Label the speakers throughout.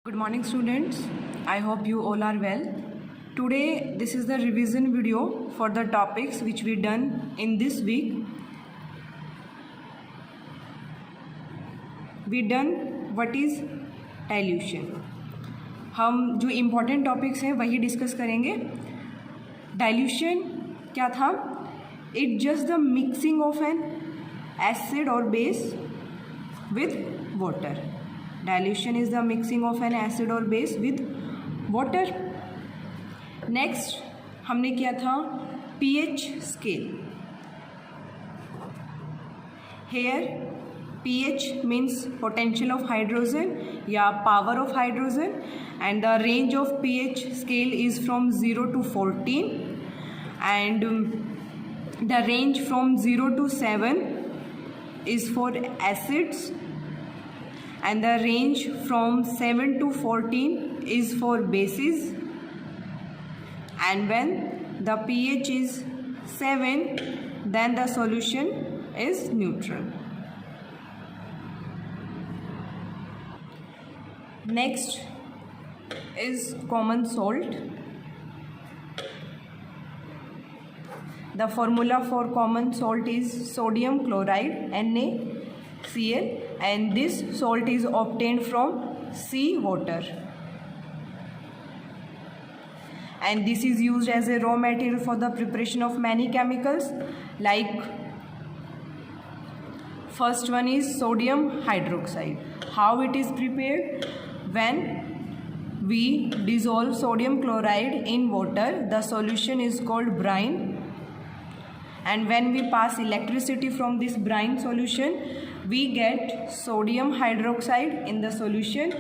Speaker 1: Good morning students, I hope you all are well. Today this is the revision video for the topics which we done in this week. We done what is dilution. हम जो important topics हैं वही discuss करेंगे. Dilution क्या था? It just the mixing of N acid और base with water. Dilution is the mixing of an acid or base with water. Next हमने किया था pH scale. Here pH means potential of hydrogen या power of hydrogen, and the range of pH scale is from 0 to 14, and the range from 0 to 7 is for acids, and the range from 7 to 14 is for bases, and when the pH is 7 then the solution is neutral. Next is common salt. The formula for common salt is sodium chloride NaCl, and this salt is obtained from sea water, and this is used as a raw material for the preparation of many chemicals. Like first one is sodium hydroxide. How it is prepared? When we dissolve sodium chloride in water, the solution is called brine, and when we pass electricity from this brine solution, we get sodium hydroxide in the solution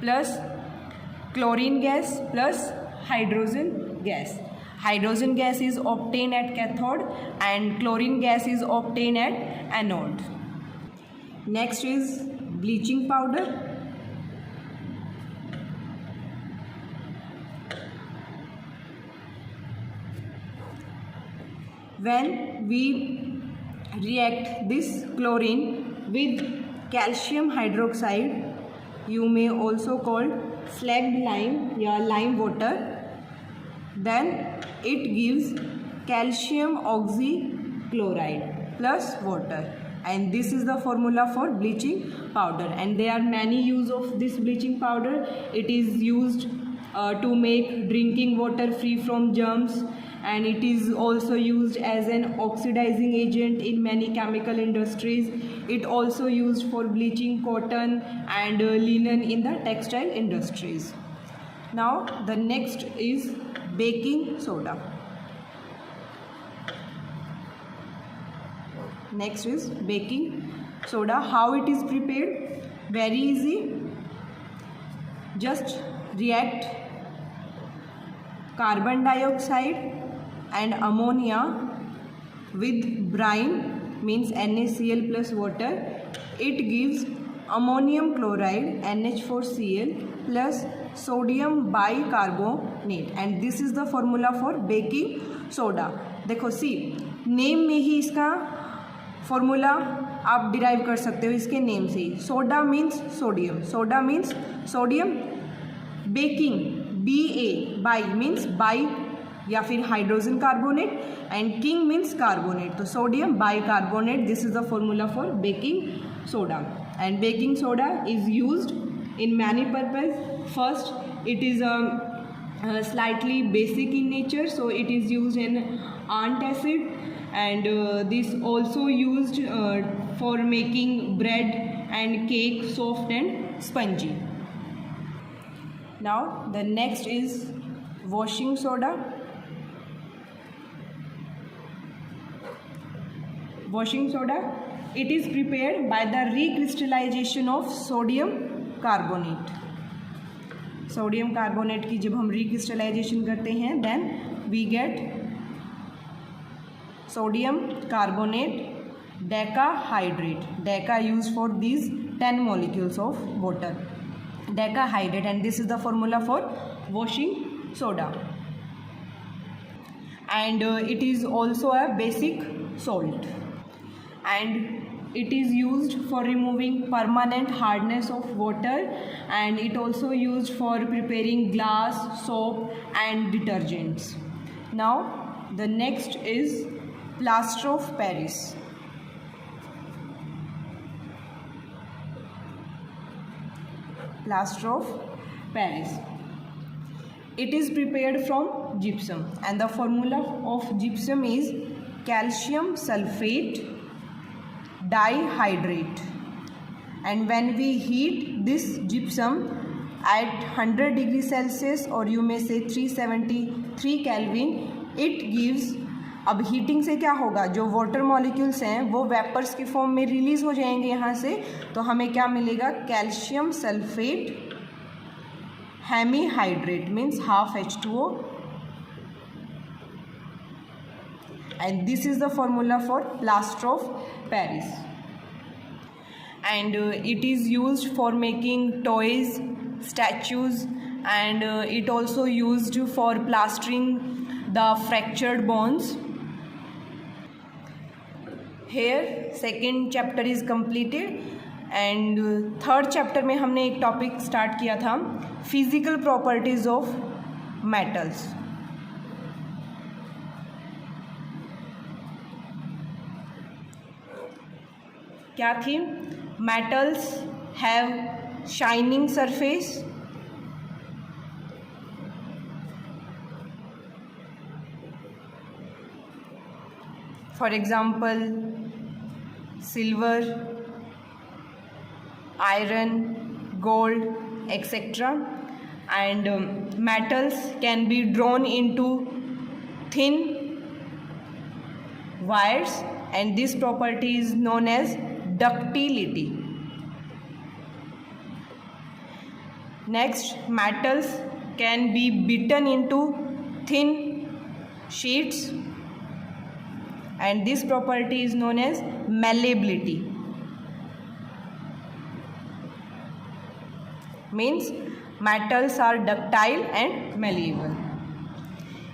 Speaker 1: plus chlorine gas plus hydrogen gas. Hydrogen gas is obtained at cathode and chlorine gas is obtained at anode. Next is bleaching powder. When we react this chlorine with calcium hydroxide, you may also call slagged lime या lime water, then it gives calcium oxychloride plus water, and this is the formula for bleaching powder. And there are many use of this bleaching powder. It is used to make drinking water free from germs, and it is also used as an oxidizing agent in many chemical industries. It also used for bleaching cotton and linen in the textile industries. Now the next is baking soda. Next is baking soda. How it is prepared? Very easy. Just react carbon dioxide and ammonia with brine, means NaCl plus water. It gives ammonium chloride NH4Cl plus sodium bicarbonate, and this is the formula for baking soda. देखो C name में ही इसका formula आप derive कर सकते हो इसके name से ही. Soda means sodium, soda means sodium. Baking BA bi means bi या फिर hydrogen carbonate, and king means carbonate, तो sodium bicarbonate. This is the formula for baking soda, and baking soda is used in many purpose. First, it is slightly basic in nature, so it is used in antacid, and this also used for making bread and cake soft and spongy. Now the next is washing soda. Washing soda, it is prepared by the recrystallization of sodium carbonate. Sodium carbonate की जब हम recrystallization करते हैं then we get sodium carbonate decahydrate. Deca use for these 10 molecules of water, decahydrate, and this is the formula for washing soda. And it is also a basic salt. And it is used for removing permanent hardness of water, and it also used for preparing glass, soap and detergents. Now the next is plaster of Paris. Plaster of Paris. It is prepared from gypsum, and the formula of gypsum is calcium sulfate dihydrate. And when we heat this gypsum at 100 degrees Celsius, or you may say 373 Kelvin, it gives, अब heating से क्या होगा, जो water molecules हैं वो vapours की form में release हो जाएंगे यहाँ से, तो हमें क्या मिलेगा, calcium sulphate hemihydrate means half H2O, and this is the formula for plaster of Paris. And it is used for making toys, statues, and it also used for plastering the fractured bones. Here second chapter is completed, and third chapter में हमने एक topic start किया था, physical properties of metals. क्या थी, metals have shining surface, for example silver, iron, gold, etc. And metals can be drawn into thin wires, and this property is known as ductility. Next, metals can be beaten into thin sheets, and this property is known as malleability. Means metals are ductile and malleable.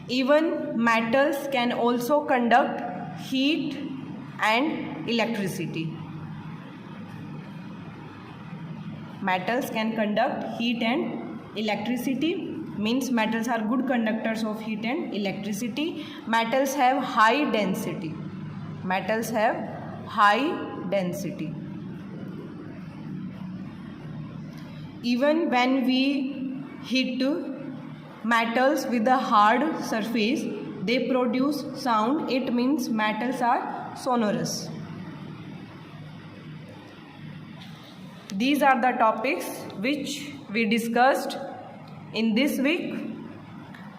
Speaker 1: Even metals can also conduct heat and electricity. Metals can conduct heat and electricity, means metals are good conductors of heat and electricity. Metals have high density. Metals have high density. Even when we hit metals with a hard surface, they produce sound. It means metals are sonorous. These are the topics which we discussed in this week.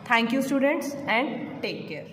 Speaker 1: Thank you students, and take care.